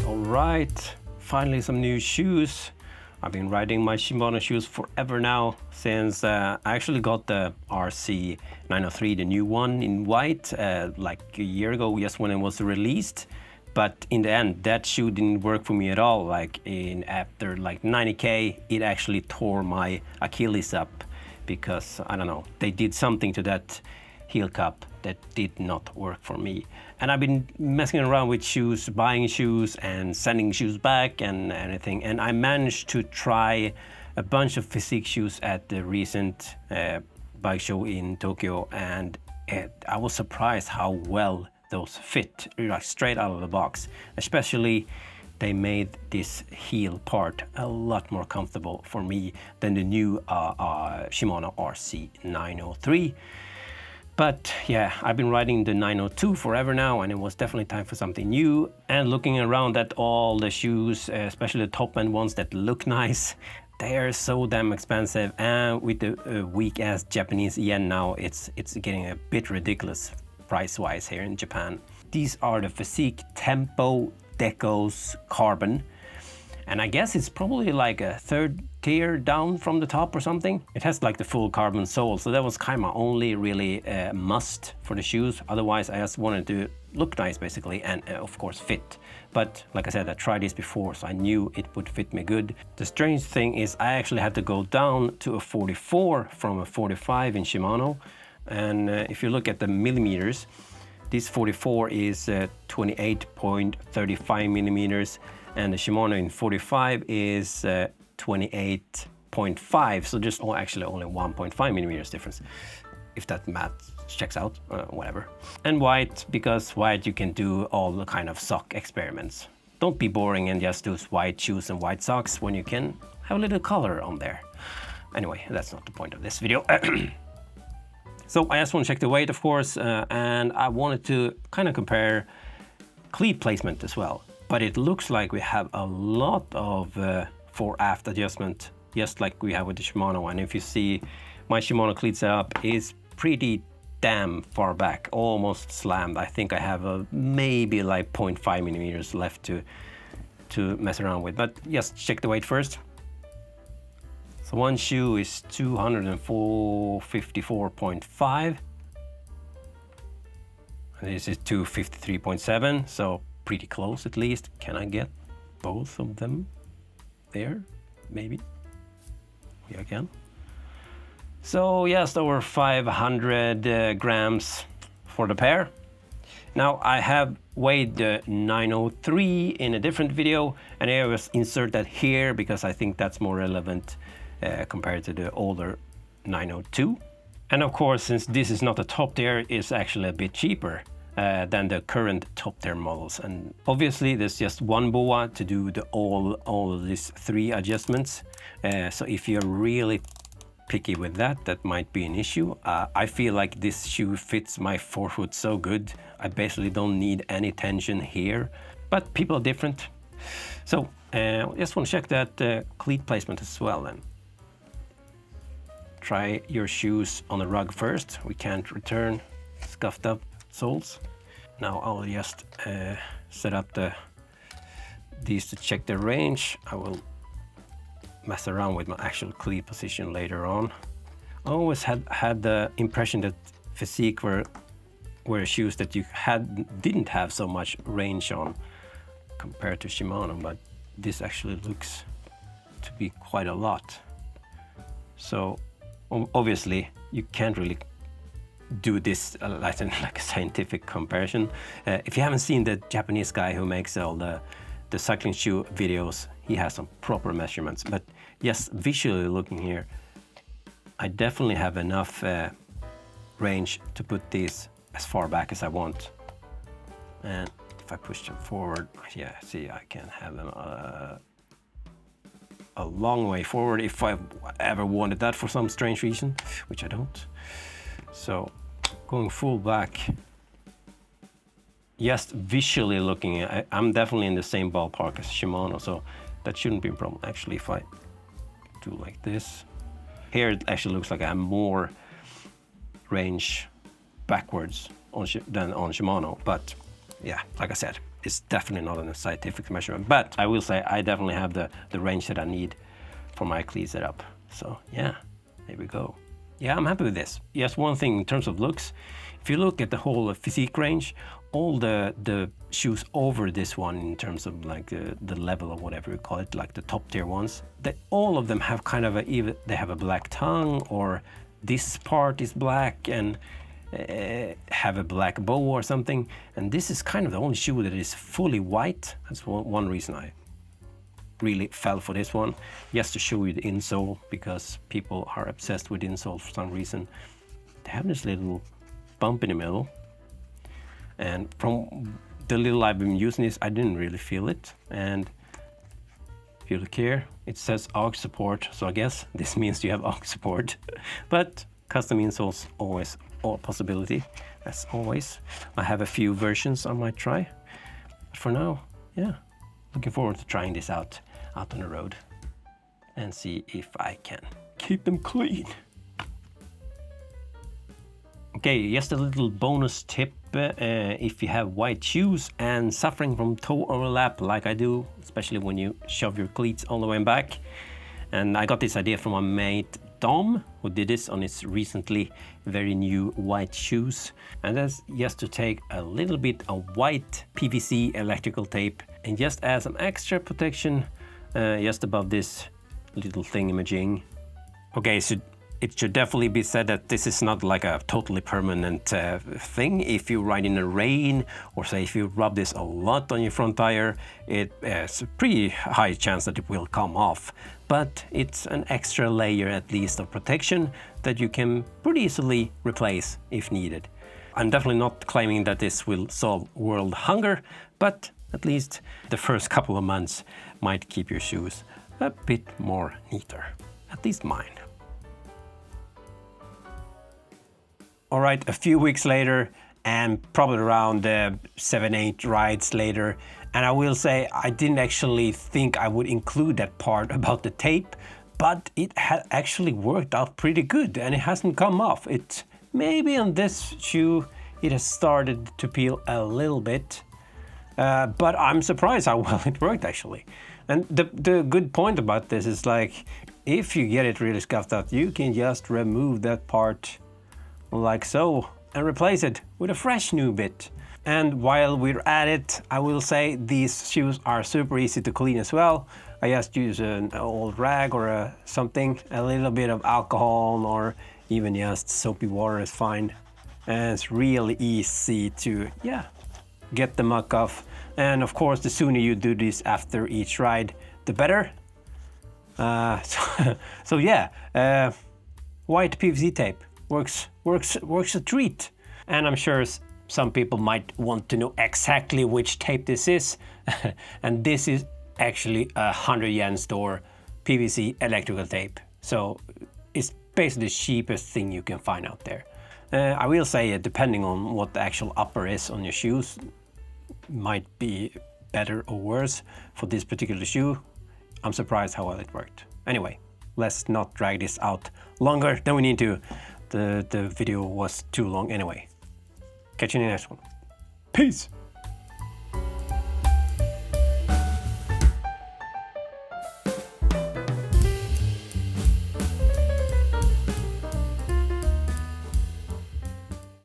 All right, finally some new shoes. I've been riding my Shimano shoes forever now, since I actually got the RC 903, the new one in white, like a year ago, just when it was released. But in the end, that shoe didn't work for me at all. Like after like 90K, it actually tore my Achilles up because, I don't know, they did something to that heel cup that did not work for me. And I've been messing around with shoes, buying shoes and sending shoes back and anything. And I managed to try a bunch of Fizik shoes at the recent bike show in Tokyo, and I was surprised how well those fit, like straight out of the box. Especially they made this heel part a lot more comfortable for me than the new Shimano RC 903. But yeah, I've been riding the 902 forever now, and it was definitely time for something new. And looking around at all the shoes, especially the top end ones that look nice, they are so damn expensive. And with the weak-ass Japanese yen now, it's getting a bit ridiculous price-wise here in Japan. These are the Fizik Tempo Decos Carbon. And I guess it's probably like a third tier down from the top or something. It has like the full carbon sole, so that was kind of only really must for the shoes. Otherwise, I just wanted to look nice basically, and of course fit. But like I said, I tried this before, so I knew it would fit me good. The strange thing is I actually had to go down to a 44 from a 45 in Shimano. And if you look at the millimeters, this 44 is 28.35 millimeters. And the Shimano in 45 is 28.5, so just actually only 1.5 millimeters difference, if that math checks out, whatever. And white, because white you can do all the kind of sock experiments. Don't be boring and just do white shoes and white socks when you can have a little color on there. Anyway, that's not the point of this video. So I just want to check the weight, of course, and I wanted to kind of compare cleat placement as well. But it looks like we have a lot of fore-aft adjustment, just like we have with the Shimano. And if you see, my Shimano cleat setup is pretty damn far back, almost slammed. I think I have maybe like 0.5 millimeters left to mess around with. But just check the weight first. So one shoe is 254.5. And this is 253.7, so pretty close at least. Can I get both of them there? Maybe. Yeah, I can. So yes, over 500 grams for the pair. Now I have weighed the 903 in a different video, and I will insert that here because I think that's more relevant compared to the older 902. And of course, since this is not a top tier, it's actually a bit cheaper than the current top tier models. And obviously there's just one BOA to do all of these three adjustments. So if you're really picky with that, that might be an issue. I feel like this shoe fits my forefoot so good. I basically don't need any tension here, but people are different. So just want to check that cleat placement as well then. Try your shoes on the rug first. We can't return scuffed up soles. Now I'll just set up these to check the range. I will mess around with my actual cleat position later on. I always had the impression that Fizik were shoes that you didn't have so much range on compared to Shimano, but this actually looks to be quite a lot. So obviously you can't really do this like a scientific comparison. If you haven't seen the Japanese guy who makes all the cycling shoe videos, he has some proper measurements. But yes, visually looking here, I definitely have enough range to put these as far back as I want. And if I push them forward, yeah, see, I can have them a long way forward if I ever wanted that for some strange reason, which I don't. So going full back, just visually looking, I'm definitely in the same ballpark as Shimano, so that shouldn't be a problem. Actually, if I do like this, here it actually looks like I have more range backwards than on Shimano, but yeah, like I said, it's definitely not a scientific measurement, but I will say I definitely have the range that I need for my Cleat setup. So yeah, there we go. Yeah, I'm happy with this. Yes, one thing in terms of looks, if you look at the whole Fizik range, all the shoes over this one in terms of like the level or whatever you call it, like the top tier ones, all of them have kind of they have a black tongue, or this part is black and have a black bow or something. And this is kind of the only shoe that is fully white. That's one reason I really fell for this one, just to show you the insole, because people are obsessed with insole for some reason. They have this little bump in the middle, and from the little I've been using this, I didn't really feel it. And if you look here, it says AUX support, so I guess this means you have AUX support. But custom insoles always a possibility, as always. I have a few versions I might try, but for now, yeah, looking forward to trying this out on the road and see if I can keep them clean. Okay, just a little bonus tip. If you have white shoes and suffering from toe overlap like I do, especially when you shove your cleats all the way back. And I got this idea from my mate Dom, who did this on his recently very new white shoes. And that's just to take a little bit of white PVC electrical tape and just add some extra protection just above this little thingamajig. Okay, so it should definitely be said that this is not like a totally permanent thing. If you ride in the rain, or say if you rub this a lot on your front tire, it's a pretty high chance that it will come off. But it's an extra layer at least of protection that you can pretty easily replace if needed. I'm definitely not claiming that this will solve world hunger, but at least the first couple of months might keep your shoes a bit more neater, at least mine. All right, a few weeks later, and probably around 7-8 rides later, and I will say I didn't actually think I would include that part about the tape, but it had actually worked out pretty good and it hasn't come off. It maybe on this shoe it has started to peel a little bit, but I'm surprised how well it worked actually. And the good point about this is, like, if you get it really scuffed out, you can just remove that part like so and replace it with a fresh new bit. And while we're at it, I will say these shoes are super easy to clean as well. I just use an old rag or something, a little bit of alcohol, or even just soapy water is fine. And it's really easy to, yeah, get the muck off. And of course, the sooner you do this after each ride, the better. So yeah, white PVC tape works a treat. And I'm sure some people might want to know exactly which tape this is. And this is actually a 100 yen store PVC electrical tape. So it's basically the cheapest thing you can find out there. I will say, depending on what the actual upper is on your shoes, might be better or worse. For this particular shoe, I'm surprised how well it worked. Anyway, let's not drag this out longer than we need to. The video was too long anyway. Catch you in the next one. Peace!